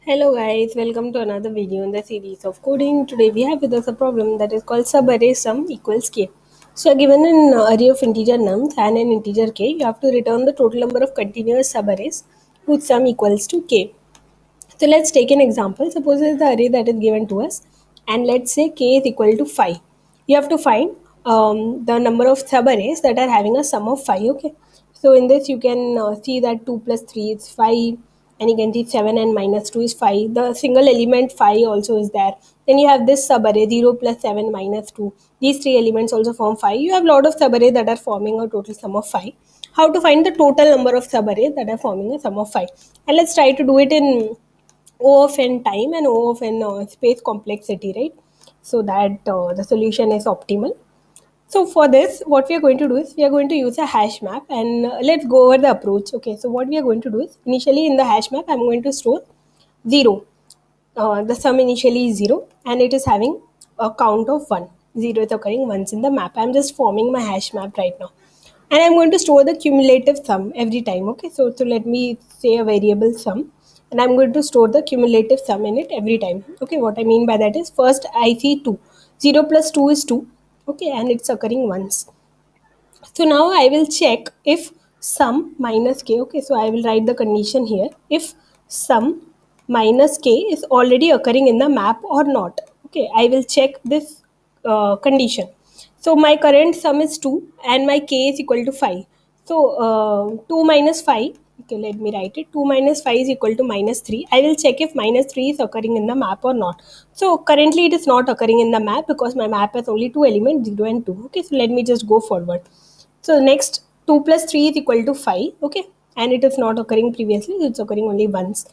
Hello guys, welcome to another video in the series of coding. Today we have with us a problem that is called subarray sum equals k. So given an array of integer nums and an integer k, you have to return the total number of continuous subarrays whose sum equals to k. So let's take an example. Suppose this is the array that is given to us, and let's say k is equal to 5. You have to find the number of subarrays that are having a sum of 5. Okay. So in this you can see that 2 plus 3 is 5, and you can see 7 and minus 2 is 5. The single element 5 also is there. Then you have this subarray 0 plus 7 minus 2. These three elements also form 5. You have a lot of subarrays that are forming a total sum of 5. How to find the total number of subarrays that are forming a sum of 5? And let's try to do it in O of n time and O of n space complexity, right? So that the solution is optimal. So for this, what we are going to do is we are going to use a hash map, and let's go over the approach. Okay, so what we are going to do is initially in the hash map, I'm going to store 0. The sum initially is 0 and it is having a count of 1. 0 is occurring once in the map. I'm just forming my hash map right now. And I'm going to store the cumulative sum every time. Okay, so let me say a variable sum, and I'm going to store the cumulative sum in it every time. Okay, what I mean by that is first I see 2. 0 plus 2 is 2. Okay, and it's occurring once. So now I will check if sum minus k. Okay, so I will write the condition here. If sum minus k is already occurring in the map or not. Okay, I will check this condition. So my current sum is 2 and my k is equal to 5. So 2 minus 5. Okay, let me write it. 2 minus 5 is equal to minus 3. I will check if minus 3 is occurring in the map or not. So currently it is not occurring in the map because my map has only two elements 0 and 2. Okay, so let me just go forward. So next 2 plus 3 is equal to 5. Okay, and it is not occurring previously, it's occurring only once.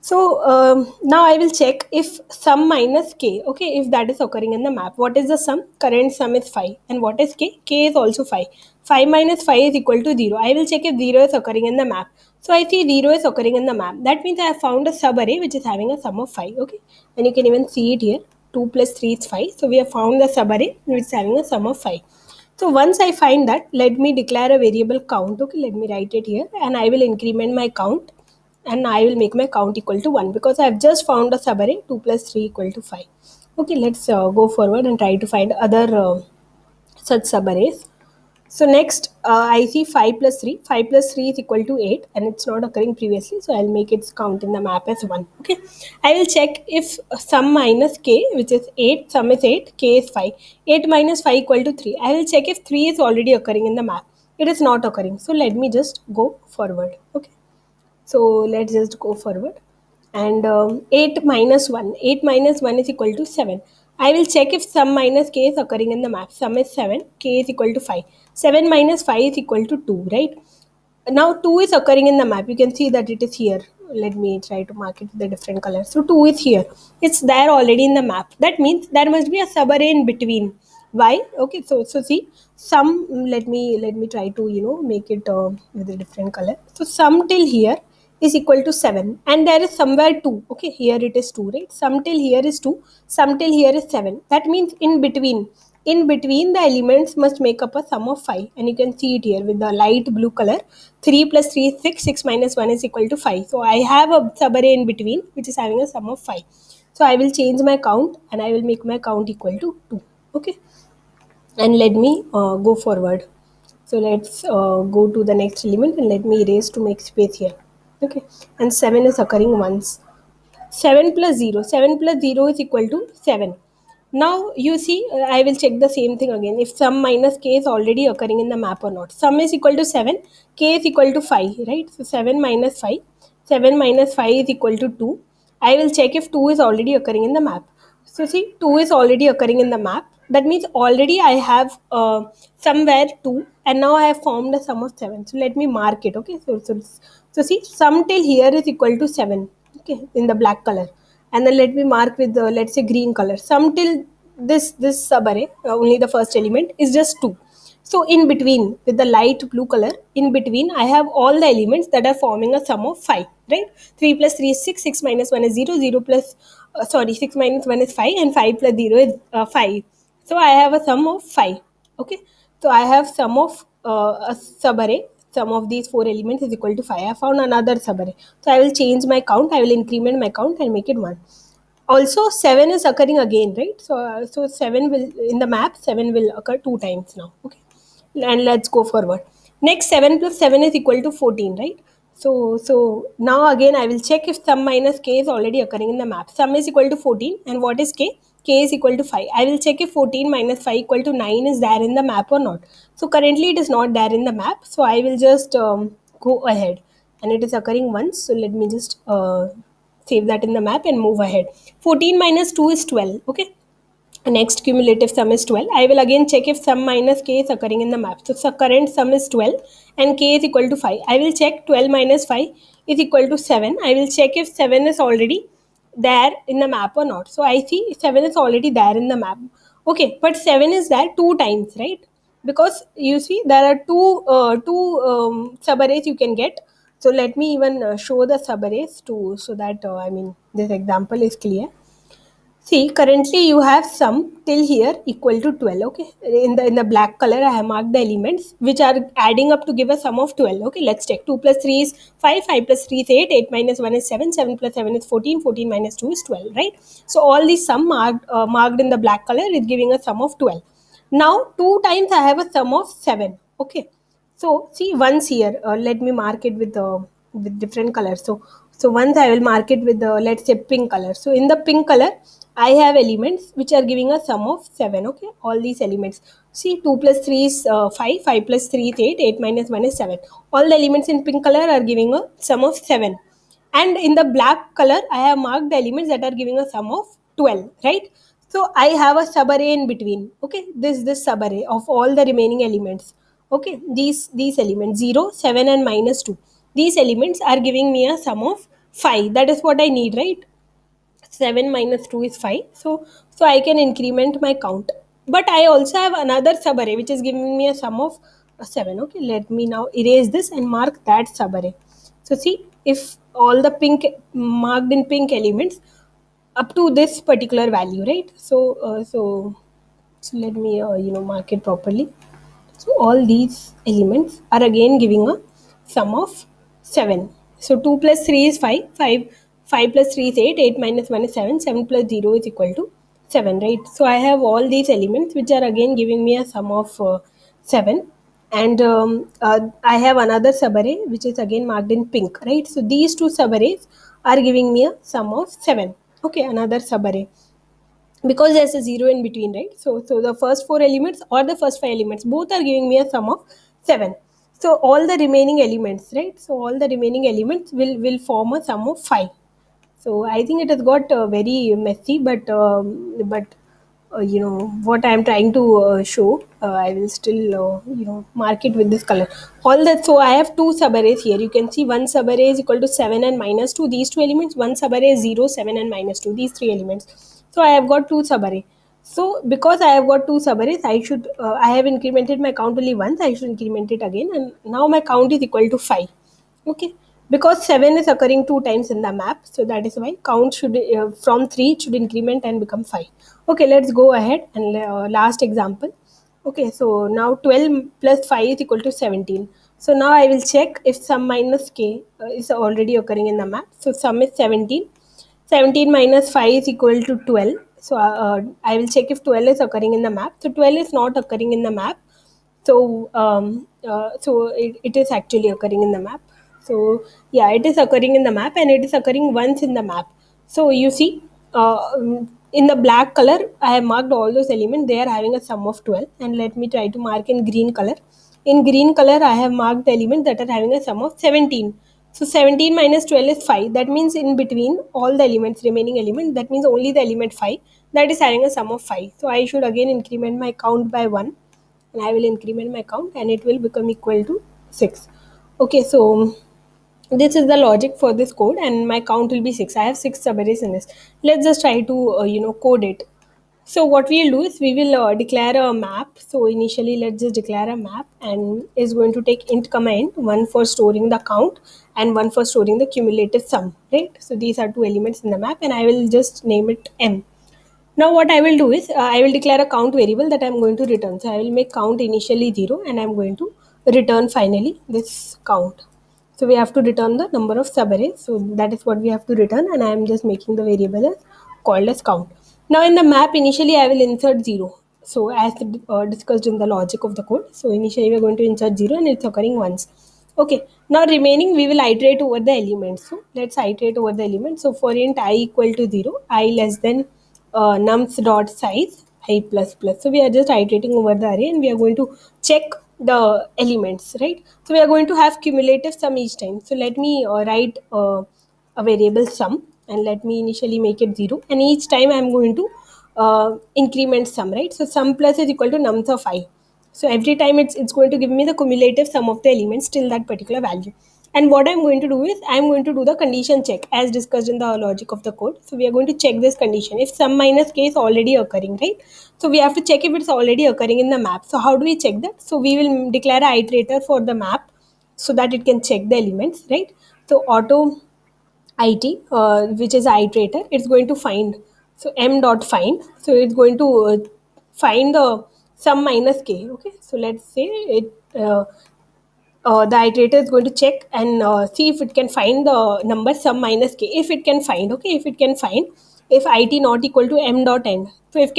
So now I will check if sum minus k, okay, if that is occurring in the map. What is the sum? Current sum is 5. And what is k? K is also 5. 5 minus 5 is equal to 0. I will check if 0 is occurring in the map. So I see 0 is occurring in the map. That means I have found a subarray which is having a sum of 5. Okay, and you can even see it here. 2 plus 3 is 5. So we have found the subarray which is having a sum of 5. So once I find that, let me declare a variable count. Okay, let me write it here, and I will increment my count, and I will make my count equal to 1 because I have just found a subarray 2 plus 3 equal to 5. Okay, let's go forward and try to find other such subarrays. So next, I see 5 plus 3. 5 plus 3 is equal to 8 and it's not occurring previously. So I'll make its count in the map as 1. Okay. I will check if sum minus k, which is 8, sum is 8, k is 5. 8 minus 5 equal to 3. I will check if 3 is already occurring in the map. It is not occurring. So let me just go forward. Okay. So let's just go forward. And 8 minus 1. 8 minus 1 is equal to 7. I will check if sum minus k is occurring in the map. Sum is 7, k is equal to 5. 7 minus 5 is equal to 2, right? Now 2 is occurring in the map. You can see that it is here. Let me try to mark it with a different color. So 2 is here. It's there already in the map. That means there must be a subarray in between. Why? Okay, so see, sum, let me try to make it with a different color. So sum till here is equal to 7, and there is somewhere 2. Okay, here it is 2, right? Sum till here is 2, sum till here is 7. That means in between the elements must make up a sum of 5, and you can see it here with the light blue color. 3 plus 3 is 6, 6 minus 1 is equal to 5. So I have a subarray in between which is having a sum of 5. So I will change my count and I will make my count equal to 2. Okay, and let me go forward. So let's go to the next element and let me erase to make space here. Okay, and 7 is occurring once. 7 plus 0. 7 plus 0 is equal to 7. Now you see, I will check the same thing again. If sum minus k is already occurring in the map or not. Sum is equal to 7, k is equal to 5, right? So 7 minus 5. 7 minus 5 is equal to 2. I will check if 2 is already occurring in the map. So see, 2 is already occurring in the map. That means already I have somewhere 2, and now I have formed a sum of 7. So let me mark it. Okay, so see, sum till here is equal to 7. Okay, in the black color, and then let me mark with the, let's say, green color. Sum till this subarray, only the first element is just 2. So in between with the light blue color, in between I have all the elements that are forming a sum of 5, right? 3 plus 3 is 6, 6 minus 1 is 0, 0 plus 6 minus 1 is 5, and 5 plus 0 is 5. So I have a sum of 5. Okay, so I have sum of a subarray sum of these four elements is equal to 5. I found another subarray. So I will change my count, I will increment my count and make it 1. Also 7 is occurring again, right? So 7 will, in the map 7 will occur two times now. Okay, and let's go forward. Next, 7 plus 7 is equal to 14, right? So now again I will check if sum minus k is already occurring in the map. Sum is equal to 14 and what is k? K is equal to 5. I will check if 14 minus 5 equal to 9 is there in the map or not. So currently it is not there in the map, so I will just go ahead, and it is occurring once. So let me just save that in the map and move ahead. 14 minus 2 is 12. Okay, next cumulative sum is 12. I will again check if sum minus k is occurring in the map. So current sum is 12 and k is equal to 5. I will check 12 minus 5 is equal to 7. I will check if 7 is already there in the map or not. So I see 7 is already there in the map. Okay, but 7 is there two times, right? Because you see there are two subarrays you can get. So let me even show the subarrays too, so that this example is clear. See, currently you have sum till here equal to 12. Okay, in the black color I have marked the elements which are adding up to give a sum of 12. Okay, let's check. 2 plus 3 is 5, 5 plus 3 is 8, 8 minus 1 is 7, 7 plus 7 is 14, 14 minus 2 is 12, right? So all these sum marked in the black color is giving a sum of 12. Now two times I have a sum of 7. Okay, so see once here, let me mark it with different colors. So once I will mark it with the, let's say, pink color. So in the pink color I have elements which are giving a sum of 7. Okay, all these elements. See, 2 plus 3 is 5, 5 plus 3 is 8, 8 minus 1 is 7. All the elements in pink color are giving a sum of 7. And in the black color, I have marked the elements that are giving a sum of 12, right? So I have a subarray in between. Okay, this subarray of all the remaining elements. Okay, these elements 0, 7 and minus 2. These elements are giving me a sum of 5. That is what I need, right? 7 minus 2 is 5. So I can increment my count. But I also have another subarray which is giving me a sum of 7. Okay, let me now erase this and mark that subarray. So see, if all the pink marked in pink elements up to this particular value, right? So let me mark it properly. So all these elements are again giving a sum of 7. So 2 plus 3 is 5, 5 plus 3 is 8, 8 minus 1 is 7, 7 plus 0 is equal to 7, right? So I have all these elements which are again giving me a sum of 7. And I have another subarray which is again marked in pink, right? So these two subarrays are giving me a sum of 7. Okay, another subarray, because there's a zero in between, right? So the first four elements or the first five elements both are giving me a sum of 7. So all the remaining elements, right? So all the remaining elements will form a sum of 5. So I think it has got very messy, but what I am trying to show, I will still mark it with this color. All that. So I have two subarrays here. You can see one subarray is equal to 7 and minus 2. These two elements. One subarray is 0, 7 and minus 2. These three elements. So I have got two subarray. So because I have got two subarrays, I have incremented my count only once. I should increment it again, and now my count is equal to 5. Okay, because 7 is occurring two times in the map, so that is why count should from 3 it should increment and become 5. Okay, let's go ahead and last example. Okay, so now 12 plus 5 is equal to 17. So now I will check if sum minus k is already occurring in the map. So sum is 17. 17 minus 5 is equal to 12. So I will check if 12 is occurring in the map. So 12 is not occurring in the map. So it is actually occurring in the map. So yeah, it is occurring in the map and it is occurring once in the map. So you see, in the black color I have marked all those elements, they are having a sum of 12. And let me try to mark in green color. In green color I have marked the elements that are having a sum of 17. So 17 minus 12 is 5. That means in between all the elements, remaining element, that means only the element 5 that is having a sum of 5. So I should again increment my count by 1, and I will increment my count and it will become equal to 6. Okay, so this is the logic for this code and my count will be 6. I have 6 subarrays in this. Let's just try to code it. So what we'll do is we will declare a map. So initially let's just declare a map, and is going to take int comma int, one for storing the count and one for storing the cumulative sum, right? So these are two elements in the map and I will just name it m. Now what I will do is I will declare a count variable that I am going to return. So I will make count initially 0 and I am going to return finally this count. So we have to return the number of subarrays. So that is what we have to return, and I am just making the variable as called as count. Now in the map, initially I will insert 0. So as discussed in the logic of the code, so initially we are going to insert 0 and it's occurring once. Okay, now remaining we will iterate over the elements. So let's iterate over the elements. So for int I equal to 0, I less than nums dot size I plus plus. So we are just iterating over the array and we are going to check the elements, right? So we are going to have cumulative sum each time. So let me write a variable sum, and let me initially make it 0, and each time I am going to increment sum, right? So sum plus is equal to nums of I. So every time it's going to give me the cumulative sum of the elements till that particular value. And what I'm going to do is I'm going to do the condition check as discussed in the logic of the code. So we are going to check this condition if sum minus k is already occurring, right? So we have to check if it's already occurring in the map. So how do we check that? So we will declare an iterator for the map so that it can check the elements, right? So auto it, which is iterator, it's going to find, so m dot find, so it's going to find the sum minus k. Okay, so let's say it the iterator is going to check and see if it can find the number sum minus k. If it can find, okay, if it can find, if it not equal to m dot end. So if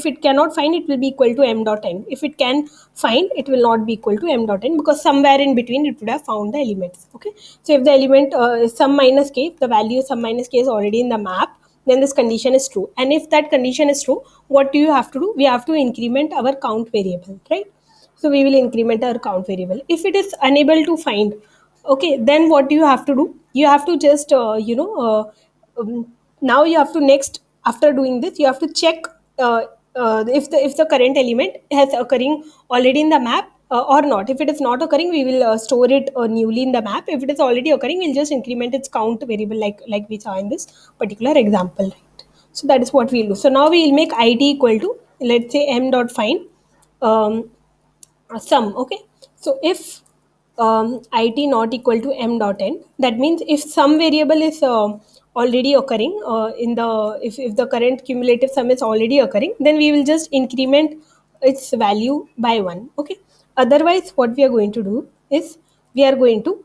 it cannot find, it will be equal to m dot end. If it can find, it will not be equal to m dot end, because somewhere in between it would have found the elements. Okay, so if the element sum minus k, if the value sum minus k is already in the map, then this condition is true. And if that condition is true, what do you have to do? We have to increment our count variable, right? So we will increment our count variable. If it is unable to find, okay, then what do you have to do? You have to just now you have to next, after doing this, you have to check if the current element has occurring already in the map or not. If it is not occurring, we will store it newly in the map. If it is already occurring, we'll just increment its count variable, like we saw in this particular example, right? So that is what we'll do. So now we will make id equal to, let's say, m dot find sum. Okay, so if it not equal to m dot n, that means if some variable is already occurring in the, if the current cumulative sum is already occurring, then we will just increment its value by 1. Okay, otherwise what we are going to do is we are going to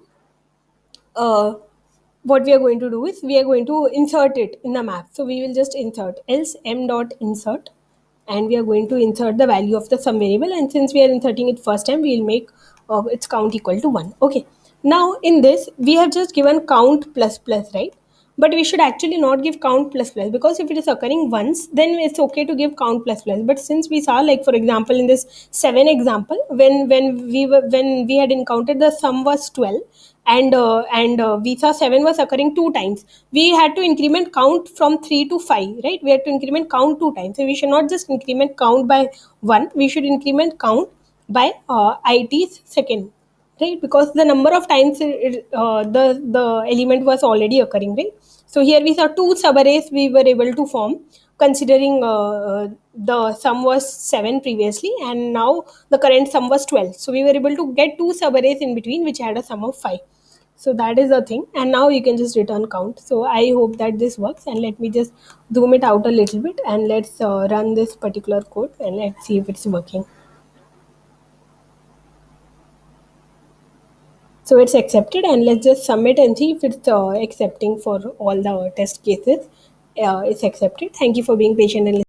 what we are going to do is we are going to insert it in the map. So we will just insert else m dot insert, and we are going to insert the value of the sum variable, and since we are inserting it first time, we will make its count equal to 1. Okay, now in this we have just given count plus plus, right? But we should actually not give count plus plus, because if it is occurring once, then it's okay to give count plus plus. But since we saw, like for example in this 7 example, when we had encountered the sum was 12, and we saw 7 was occurring two times, we had to increment count from 3 to 5, right? We had to increment count two times. So we should not just increment count by 1, we should increment count by it's second, right? Because the number of times the element was already occurring, right? So here we saw two subarrays we were able to form, considering the sum was 7 previously, and now the current sum was 12. So we were able to get two subarrays in between which had a sum of 5. So that is the thing, and now you can just return count. So I hope that this works, and let me just zoom it out a little bit, and let's run this particular code, and let's see if it's working. So it's accepted, and let's just submit and see if it's accepting for all the test cases. It's accepted. Thank you for being patient and listening.